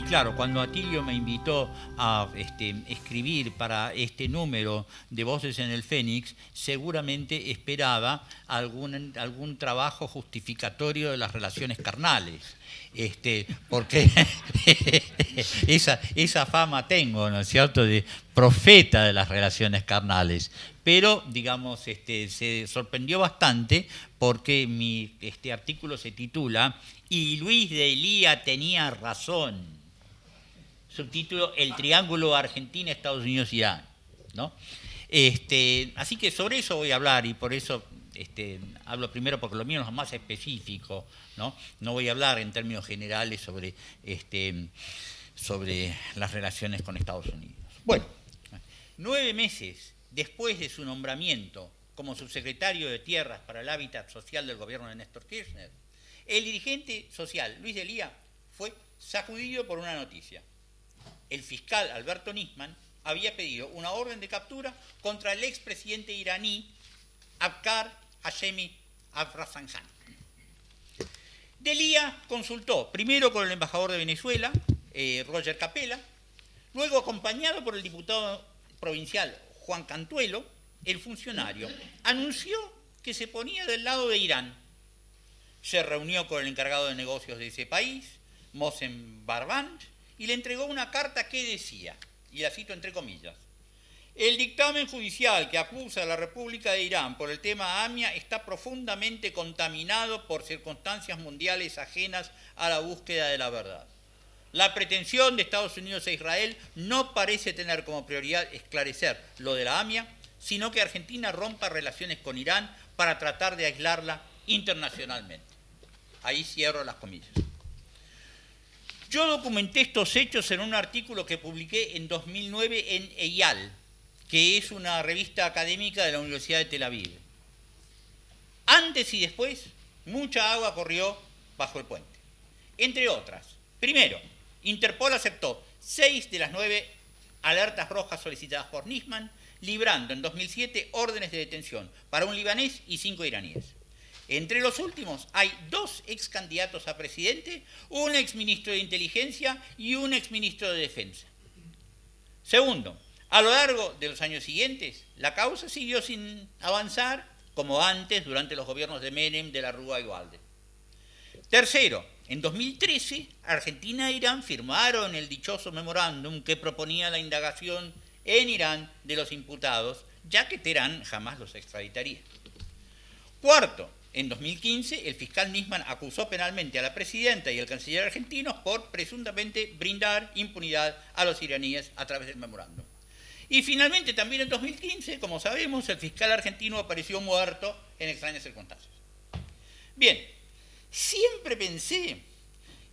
Claro, cuando Atilio me invitó a escribir para este número de Voces en el Fénix, seguramente esperaba algún trabajo justificatorio de las relaciones carnales. Porque esa fama tengo, ¿no es cierto?, de profeta de las relaciones carnales. Pero, digamos, se sorprendió bastante porque mi artículo se titula "Y Luis de Elía tenía razón". Subtítulo: El triángulo Argentina, Estados Unidos, Irán, ¿no? Así que sobre eso voy a hablar, y por eso hablo primero porque lo mío es más específico, ¿no? No voy a hablar en términos generales sobre las relaciones con Estados Unidos. Bueno, 9 meses después de su nombramiento como subsecretario de Tierras para el Hábitat Social del gobierno de Néstor Kirchner, el dirigente social Luis de Elía fue sacudido por una noticia. El fiscal Alberto Nisman había pedido una orden de captura contra el expresidente iraní Abkar Hashemi Rafsanjani. De Elía consultó primero con el embajador de Venezuela, Roger Capella, luego acompañado por el diputado provincial Juan Cantuelo. El funcionario anunció que se ponía del lado de Irán. Se reunió con el encargado de negocios de ese país, Mohsen Barbanj, y le entregó una carta que decía, y la cito entre comillas: el dictamen judicial que acusa a la República de Irán por el tema AMIA está profundamente contaminado por circunstancias mundiales ajenas a la búsqueda de la verdad. La pretensión de Estados Unidos e Israel no parece tener como prioridad esclarecer lo de la AMIA, sino que Argentina rompa relaciones con Irán para tratar de aislarla internacionalmente. Ahí cierro las comillas. Yo documenté estos hechos en un artículo que publiqué en 2009 en EIAL, que es una revista académica de la Universidad de Tel Aviv. Antes y después, mucha agua corrió bajo el puente. Entre otras, primero, Interpol aceptó 6 de las 9 alertas rojas solicitadas por Nisman, librando en 2007 órdenes de detención para un libanés y 5 iraníes. Entre los últimos hay 2 ex candidatos a presidente, un ex ministro de Inteligencia y un ex ministro de Defensa. Segundo, a lo largo de los años siguientes, la causa siguió sin avanzar, como antes, durante los gobiernos de Menem, de la Rúa y Walde. Tercero, en 2013, Argentina e Irán firmaron el dichoso memorándum que proponía la indagación en Irán de los imputados, ya que Teherán jamás los extraditaría. Cuarto, en 2015, el fiscal Nisman acusó penalmente a la presidenta y al canciller argentinos por presuntamente brindar impunidad a los iraníes a través del memorándum. Y finalmente, también en 2015, como sabemos, el fiscal argentino apareció muerto en extrañas circunstancias. Bien, siempre pensé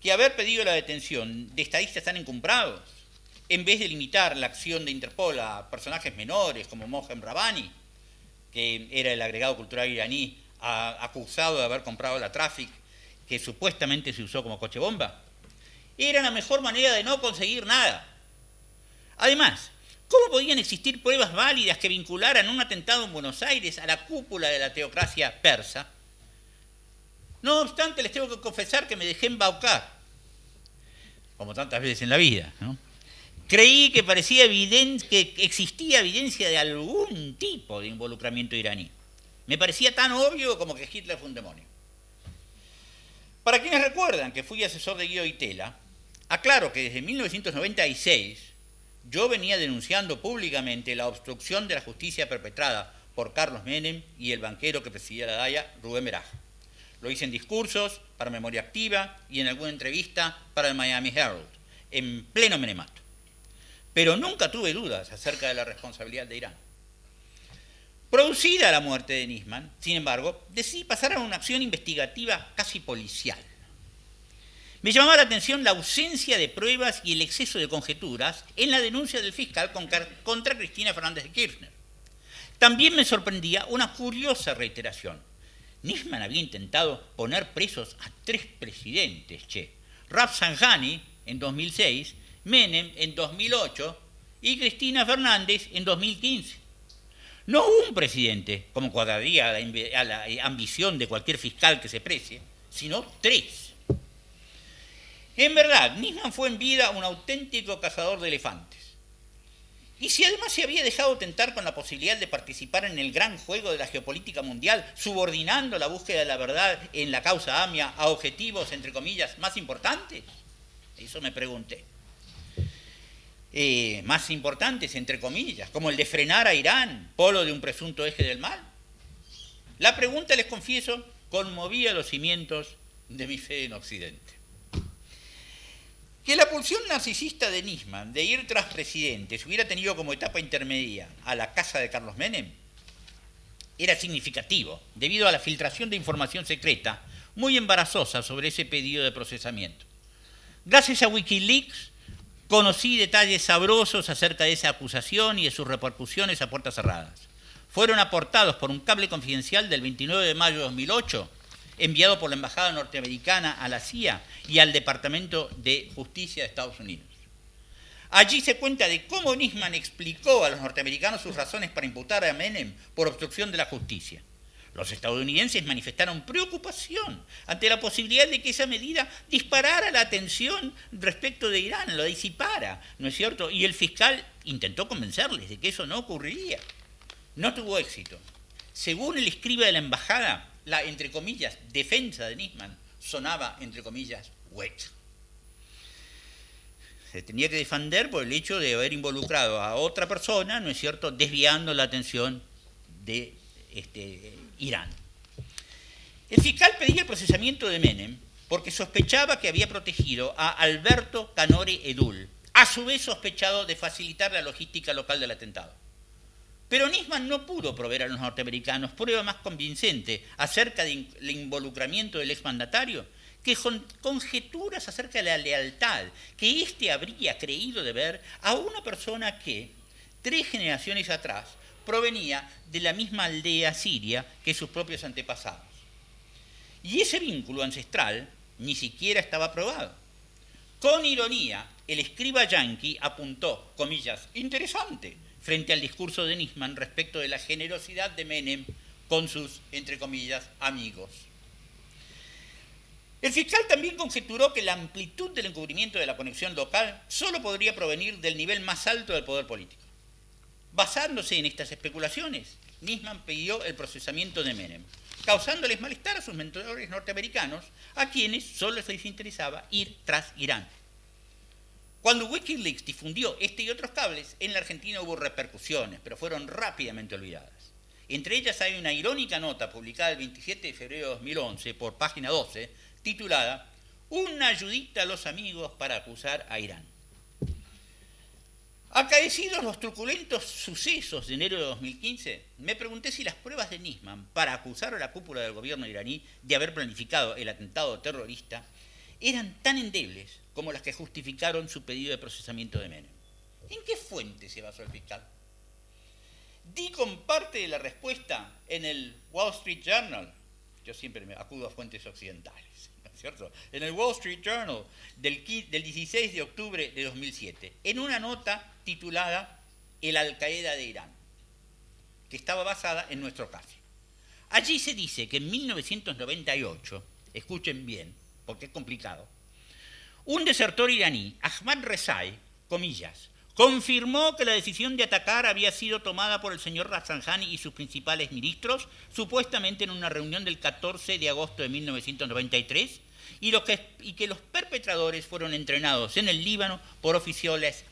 que haber pedido la detención de estadistas tan encumbrados, en vez de limitar la acción de Interpol a personajes menores como Mohsen Rabbani, que era el agregado cultural iraní acusado de haber comprado la Traffic, que supuestamente se usó como coche bomba, era la mejor manera de no conseguir nada. Además, ¿cómo podían existir pruebas válidas que vincularan un atentado en Buenos Aires a la cúpula de la teocracia persa? No obstante, les tengo que confesar que me dejé embaucar, como tantas veces en la vida, ¿no? Creí que parecía evidente que existía evidencia de algún tipo de involucramiento iraní. Me parecía tan obvio como que Hitler fue un demonio. Para quienes recuerdan que fui asesor de Guido Itela, aclaro que desde 1996 yo venía denunciando públicamente la obstrucción de la justicia perpetrada por Carlos Menem y el banquero que presidía la DAIA, Rubén Beraja. Lo hice en discursos para Memoria Activa y en alguna entrevista para el Miami Herald, en pleno menemato. Pero nunca tuve dudas acerca de la responsabilidad de Irán. Producida la muerte de Nisman, sin embargo, decidí pasar a una acción investigativa casi policial. Me llamaba la atención la ausencia de pruebas y el exceso de conjeturas en la denuncia del fiscal contra Cristina Fernández de Kirchner. También me sorprendía una curiosa reiteración. Nisman había intentado poner presos a 3 presidentes, Rafsanjani en 2006, Menem en 2008 y Cristina Fernández en 2015. No un presidente, como cuadraría a la ambición de cualquier fiscal que se precie, sino 3. En verdad, Nisman fue en vida un auténtico cazador de elefantes. Y si además se había dejado tentar con la posibilidad de participar en el gran juego de la geopolítica mundial, subordinando la búsqueda de la verdad en la causa AMIA a objetivos, entre comillas, más importantes, eso me pregunté. Más importantes, entre comillas, como el de frenar a Irán, polo de un presunto eje del mal. La pregunta, les confieso, conmovía los cimientos de mi fe en Occidente. Que la pulsión narcisista de Nisman de ir tras presidentes hubiera tenido como etapa intermedia a la casa de Carlos Menem era significativo, debido a la filtración de información secreta muy embarazosa sobre ese pedido de procesamiento. Gracias a Wikileaks conocí detalles sabrosos acerca de esa acusación y de sus repercusiones a puertas cerradas. Fueron aportados por un cable confidencial del 29 de mayo de 2008, enviado por la Embajada norteamericana a la CIA y al Departamento de Justicia de Estados Unidos. Allí se cuenta de cómo Nisman explicó a los norteamericanos sus razones para imputar a Menem por obstrucción de la justicia. Los estadounidenses manifestaron preocupación ante la posibilidad de que esa medida disparara la atención respecto de Irán, lo disipara, ¿no es cierto? Y el fiscal intentó convencerles de que eso no ocurriría. No tuvo éxito. Según el escriba de la embajada, la, entre comillas, defensa de Nisman sonaba, entre comillas, hueca. Se tenía que defender por el hecho de haber involucrado a otra persona, ¿no es cierto?, desviando la atención de Irán. El fiscal pedía el procesamiento de Menem porque sospechaba que había protegido a Alberto Canore Edul, a su vez sospechado de facilitar la logística local del atentado. Pero Nisman no pudo proveer a los norteamericanos prueba más convincente acerca del involucramiento del exmandatario que conjeturas acerca de la lealtad que éste habría creído deber a una persona que, 3 generaciones atrás, provenía de la misma aldea siria que sus propios antepasados. Y ese vínculo ancestral ni siquiera estaba probado. Con ironía, el escriba yanqui apuntó, comillas, interesante, frente al discurso de Nisman respecto de la generosidad de Menem con sus, entre comillas, amigos. El fiscal también conjeturó que la amplitud del encubrimiento de la conexión local solo podría provenir del nivel más alto del poder político. Basándose en estas especulaciones, Nisman pidió el procesamiento de Menem, causándoles malestar a sus mentores norteamericanos, a quienes solo les interesaba ir tras Irán. Cuando Wikileaks difundió este y otros cables, en la Argentina hubo repercusiones, pero fueron rápidamente olvidadas. Entre ellas hay una irónica nota publicada el 27 de febrero de 2011 por Página 12, titulada «Una ayudita a los amigos para acusar a Irán». Acaecidos los truculentos sucesos de enero de 2015, me pregunté si las pruebas de Nisman para acusar a la cúpula del gobierno iraní de haber planificado el atentado terrorista eran tan endebles como las que justificaron su pedido de procesamiento de Menem. ¿En qué fuente se basó el fiscal? Di con parte de la respuesta en el Wall Street Journal. Yo siempre me acudo a fuentes occidentales, ¿no es cierto? En el Wall Street Journal del 16 de octubre de 2007, en una nota titulada El Al-Qaeda de Irán, que estaba basada en nuestro caso. Allí se dice que en 1998, escuchen bien, porque es complicado, un desertor iraní, Ahmad Rezai, comillas, confirmó que la decisión de atacar había sido tomada por el señor Rafsanjani y sus principales ministros, supuestamente en una reunión del 14 de agosto de 1993, y que los perpetradores fueron entrenados en el Líbano por oficiales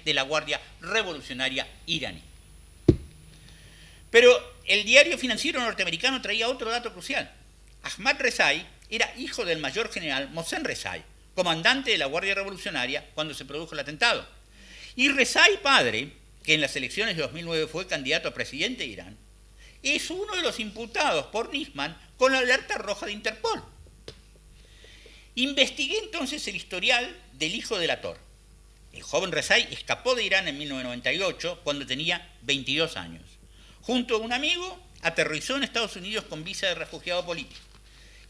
de la Guardia Revolucionaria iraní. Pero el diario financiero norteamericano traía otro dato crucial. Ahmad Rezai era hijo del mayor general Mohsen Rezai, comandante de la Guardia Revolucionaria cuando se produjo el atentado. Y Rezai padre, que en las elecciones de 2009 fue candidato a presidente de Irán, es uno de los imputados por Nisman con la alerta roja de Interpol. Investigué entonces el historial del hijo del Ator. El joven Rezai escapó de Irán en 1998 cuando tenía 22 años. Junto a un amigo, aterrizó en Estados Unidos con visa de refugiado político.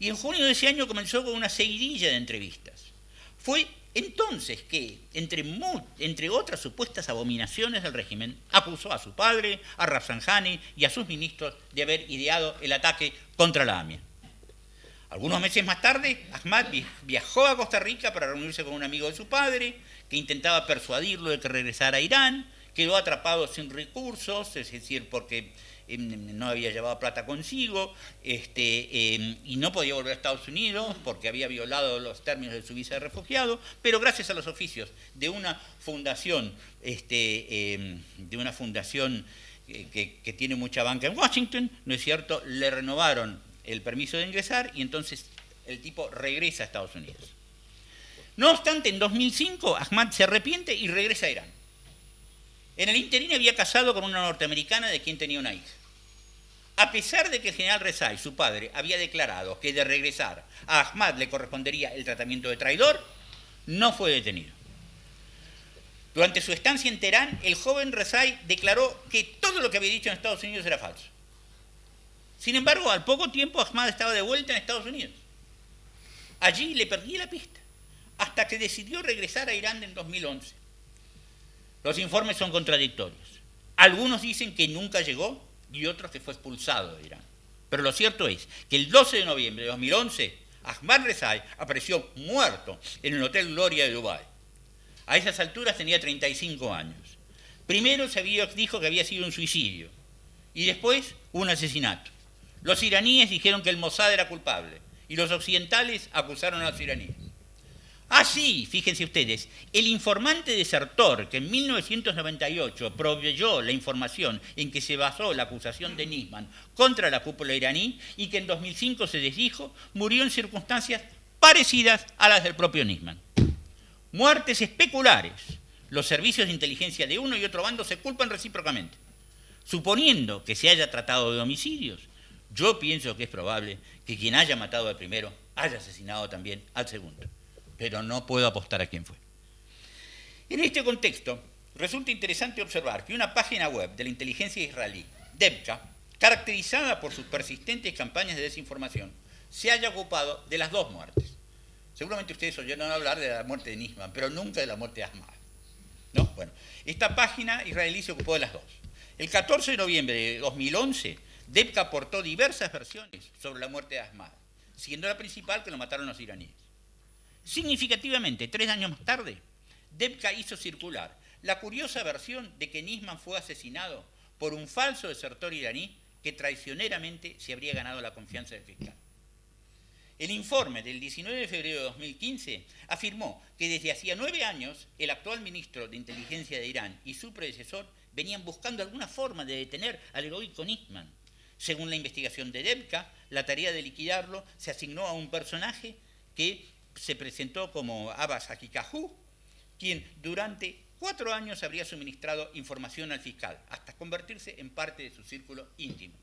Y en junio de ese año comenzó con una seguidilla de entrevistas. Fue entonces que, entre otras supuestas abominaciones del régimen, acusó a su padre, a Rafsanjani y a sus ministros de haber ideado el ataque contra la AMIA. Algunos meses más tarde, Ahmad viajó a Costa Rica para reunirse con un amigo de su padre, que intentaba persuadirlo de que regresara a Irán. Quedó atrapado sin recursos, es decir, porque no había llevado plata consigo, y no podía volver a Estados Unidos porque había violado los términos de su visa de refugiado, pero gracias a los oficios de una fundación, que tiene mucha banca en Washington, ¿no es cierto?, le renovaron el permiso de ingresar y entonces el tipo regresa a Estados Unidos. No obstante, en 2005 Ahmad se arrepiente y regresa a Irán. En el interín había casado con una norteamericana de quien tenía una hija. A pesar de que el general Rezai, su padre, había declarado que de regresar a Ahmad le correspondería el tratamiento de traidor, no fue detenido. Durante su estancia en Teherán, el joven Rezai declaró que todo lo que había dicho en Estados Unidos era falso. Sin embargo, al poco tiempo Ahmad estaba de vuelta en Estados Unidos. Allí le perdí la pista, hasta que decidió regresar a Irán en 2011. Los informes son contradictorios. Algunos dicen que nunca llegó y otros que fue expulsado de Irán. Pero lo cierto es que el 12 de noviembre de 2011, Ahmad Rezai apareció muerto en el Hotel Gloria de Dubái. A esas alturas tenía 35 años. Primero se dijo que había sido un suicidio y después un asesinato. Los iraníes dijeron que el Mossad era culpable y los occidentales acusaron a los iraníes. Así, fíjense ustedes, el informante desertor que en 1998 proveyó la información en que se basó la acusación de Nisman contra la cúpula iraní y que en 2005 se desdijo, murió en circunstancias parecidas a las del propio Nisman. Muertes especulares. Los servicios de inteligencia de uno y otro bando se culpan recíprocamente. Suponiendo que se haya tratado de homicidios, yo pienso que es probable que quien haya matado al primero haya asesinado también al segundo. Pero no puedo apostar a quién fue. En este contexto, resulta interesante observar que una página web de la inteligencia israelí, Debka, caracterizada por sus persistentes campañas de desinformación, se haya ocupado de las dos muertes. Seguramente ustedes oyeron hablar de la muerte de Nisman, pero nunca de la muerte de Ahmad, ¿no? Bueno, esta página israelí se ocupó de las dos. El 14 de noviembre de 2011, Debka aportó diversas versiones sobre la muerte de Ahmad, siendo la principal que lo mataron los iraníes. Significativamente, 3 años más tarde, Debka hizo circular la curiosa versión de que Nisman fue asesinado por un falso desertor iraní que traicioneramente se habría ganado la confianza del fiscal. El informe del 19 de febrero de 2015 afirmó que desde hacía 9 años el actual ministro de Inteligencia de Irán y su predecesor venían buscando alguna forma de detener al heroico Nisman. Según la investigación de Debka, la tarea de liquidarlo se asignó a un personaje que se presentó como Abbas Hakikahu, quien durante 4 años habría suministrado información al fiscal, hasta convertirse en parte de su círculo íntimo.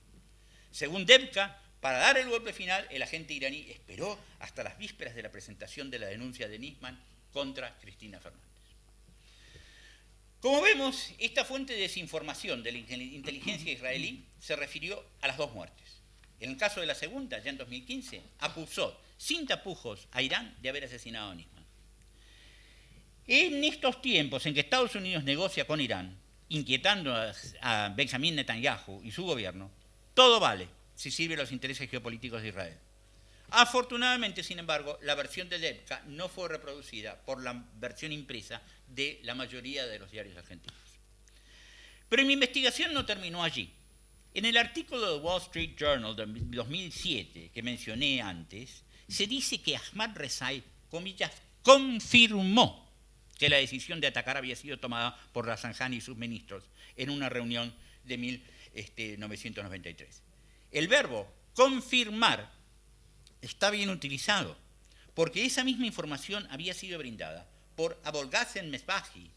Según Debka, para dar el golpe final, el agente iraní esperó hasta las vísperas de la presentación de la denuncia de Nisman contra Cristina Fernández. Como vemos, esta fuente de desinformación de la inteligencia israelí se refirió a las dos muertes. En el caso de la segunda, ya en 2015, acusó sin tapujos a Irán de haber asesinado a Nisman. En estos tiempos en que Estados Unidos negocia con Irán, inquietando a Benjamín Netanyahu y su gobierno, todo vale si sirve a los intereses geopolíticos de Israel. Afortunadamente, sin embargo, la versión de Debka no fue reproducida por la versión impresa de la mayoría de los diarios argentinos. Pero mi investigación no terminó allí. En el artículo del Wall Street Journal de 2007 que mencioné antes, se dice que Ahmad Rezai, comillas, confirmó que la decisión de atacar había sido tomada por Rafsanjani y sus ministros en una reunión de 1993. El verbo confirmar está bien utilizado, porque esa misma información había sido brindada por Abolghasem Mesbahi,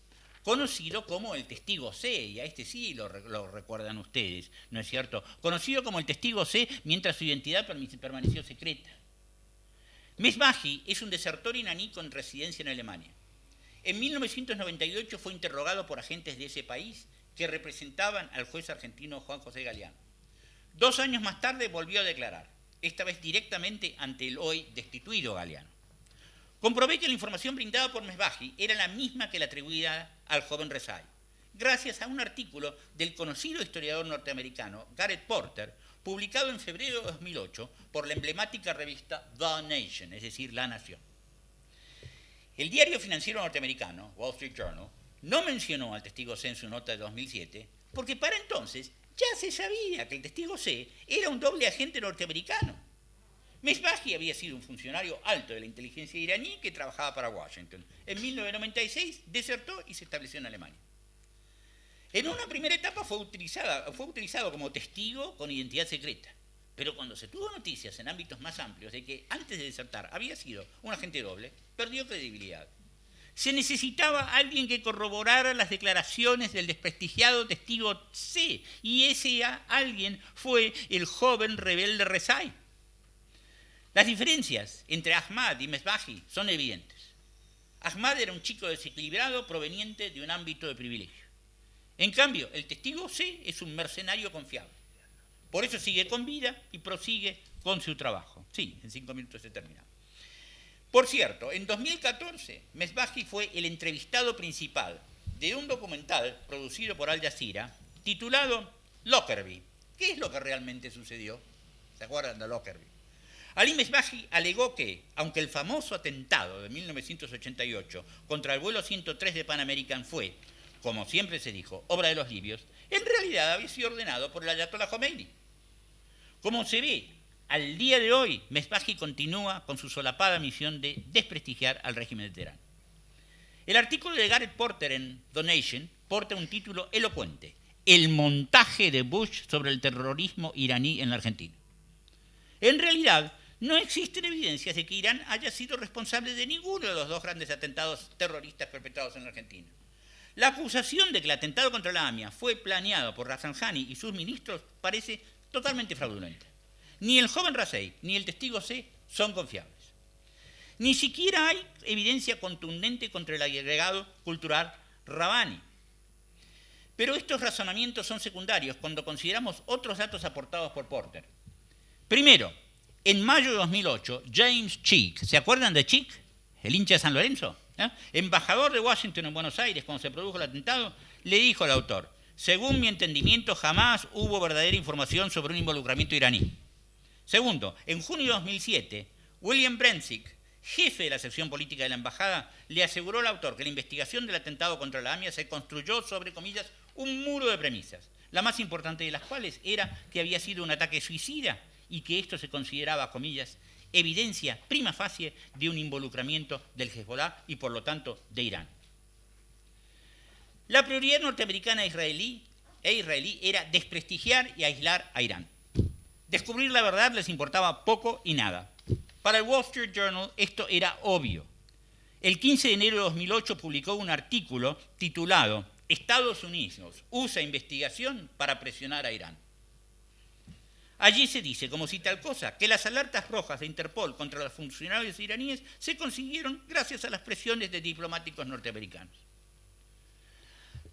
conocido como el testigo C, y a este sí lo recuerdan ustedes, ¿no es cierto? Conocido como el testigo C mientras su identidad permaneció secreta. Mesbahi es un desertor iraní con residencia en Alemania. En 1998 fue interrogado por agentes de ese país que representaban al juez argentino Juan José Galeano. 2 años más tarde volvió a declarar, esta vez directamente ante el hoy destituido Galeano. Comprobé que la información brindada por Mesbahi era la misma que la atribuida al joven Rezai, gracias a un artículo del conocido historiador norteamericano Garrett Porter, publicado en febrero de 2008 por la emblemática revista The Nation, es decir, La Nación. El diario financiero norteamericano, Wall Street Journal, no mencionó al testigo C en su nota de 2007 porque para entonces ya se sabía que el testigo C era un doble agente norteamericano. Mesbahi había sido un funcionario alto de la inteligencia iraní que trabajaba para Washington. En 1996 desertó y se estableció en Alemania. En una primera etapa fue utilizado como testigo con identidad secreta, pero cuando se tuvo noticias en ámbitos más amplios de que antes de desertar había sido un agente doble, perdió credibilidad. Se necesitaba alguien que corroborara las declaraciones del desprestigiado testigo C, y ese alguien fue el joven rebelde Rezai. Las diferencias entre Ahmad y Mesbahi son evidentes. Ahmad era un chico desequilibrado proveniente de un ámbito de privilegio. En cambio, el testigo C es un mercenario confiable. Por eso sigue con vida y prosigue con su trabajo. Sí, en 5 minutos he terminado. Por cierto, en 2014, Mesbahi fue el entrevistado principal de un documental producido por Al Jazeera titulado Lockerbie. ¿Qué es lo que realmente sucedió? ¿Se acuerdan de Lockerbie? Ali Mesbahi alegó que, aunque el famoso atentado de 1988 contra el vuelo 103 de Pan American fue, como siempre se dijo, obra de los libios, en realidad había sido ordenado por el Ayatollah Khomeini. Como se ve, al día de hoy, Mesbahi continúa con su solapada misión de desprestigiar al régimen de Teherán. El artículo de Gareth Porter en The Nation porta un título elocuente: El montaje de Bush sobre el terrorismo iraní en la Argentina. En realidad, no existen evidencias de que Irán haya sido responsable de ninguno de los 2 grandes atentados terroristas perpetrados en la Argentina. La acusación de que el atentado contra la AMIA fue planeado por Rafsanjani y sus ministros parece totalmente fraudulenta. Ni el joven Rezai ni el testigo C son confiables. Ni siquiera hay evidencia contundente contra el agregado cultural Rabbani. Pero estos razonamientos son secundarios cuando consideramos otros datos aportados por Porter. Primero, en mayo de 2008, James Chick, ¿se acuerdan de Chick? El hincha de San Lorenzo, embajador de Washington en Buenos Aires cuando se produjo el atentado, le dijo al autor: según mi entendimiento, jamás hubo verdadera información sobre un involucramiento iraní. Segundo, en junio de 2007, William Brentzick, jefe de la sección política de la embajada, le aseguró al autor que la investigación del atentado contra la AMIA se construyó sobre, comillas, un muro de premisas, la más importante de las cuales era que había sido un ataque suicida y que esto se consideraba, comillas, evidencia prima facie de un involucramiento del Hezbollah y por lo tanto de Irán. La prioridad norteamericana e israelí era desprestigiar y aislar a Irán. Descubrir la verdad les importaba poco y nada. Para el Wall Street Journal esto era obvio. El 15 de enero de 2008 publicó un artículo titulado Estados Unidos usa investigación para presionar a Irán. Allí se dice, como si tal cosa, que las alertas rojas de Interpol contra los funcionarios iraníes se consiguieron gracias a las presiones de diplomáticos norteamericanos.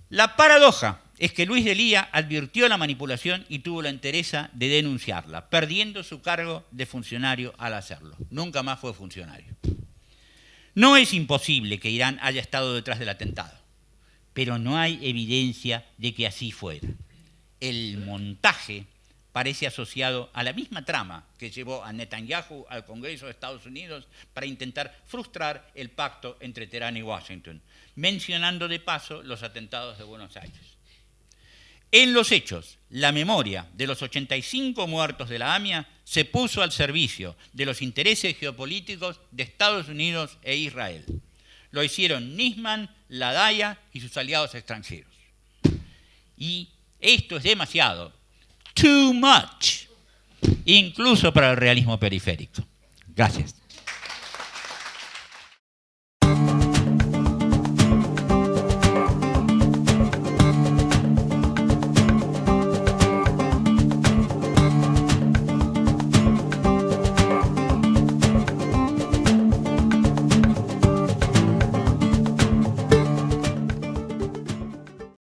La paradoja es que Luis de Lía advirtió la manipulación y tuvo la entereza de denunciarla, perdiendo su cargo de funcionario al hacerlo. Nunca más fue funcionario. No es imposible que Irán haya estado detrás del atentado, pero no hay evidencia de que así fuera. El montaje parece asociado a la misma trama que llevó a Netanyahu al Congreso de Estados Unidos para intentar frustrar el pacto entre Teherán y Washington, mencionando de paso los atentados de Buenos Aires. En los hechos, la memoria de los 85 muertos de la AMIA se puso al servicio de los intereses geopolíticos de Estados Unidos e Israel. Lo hicieron Nisman, Ladaya y sus aliados extranjeros. Y esto es demasiado. Too much, incluso para el realismo periférico. Gracias.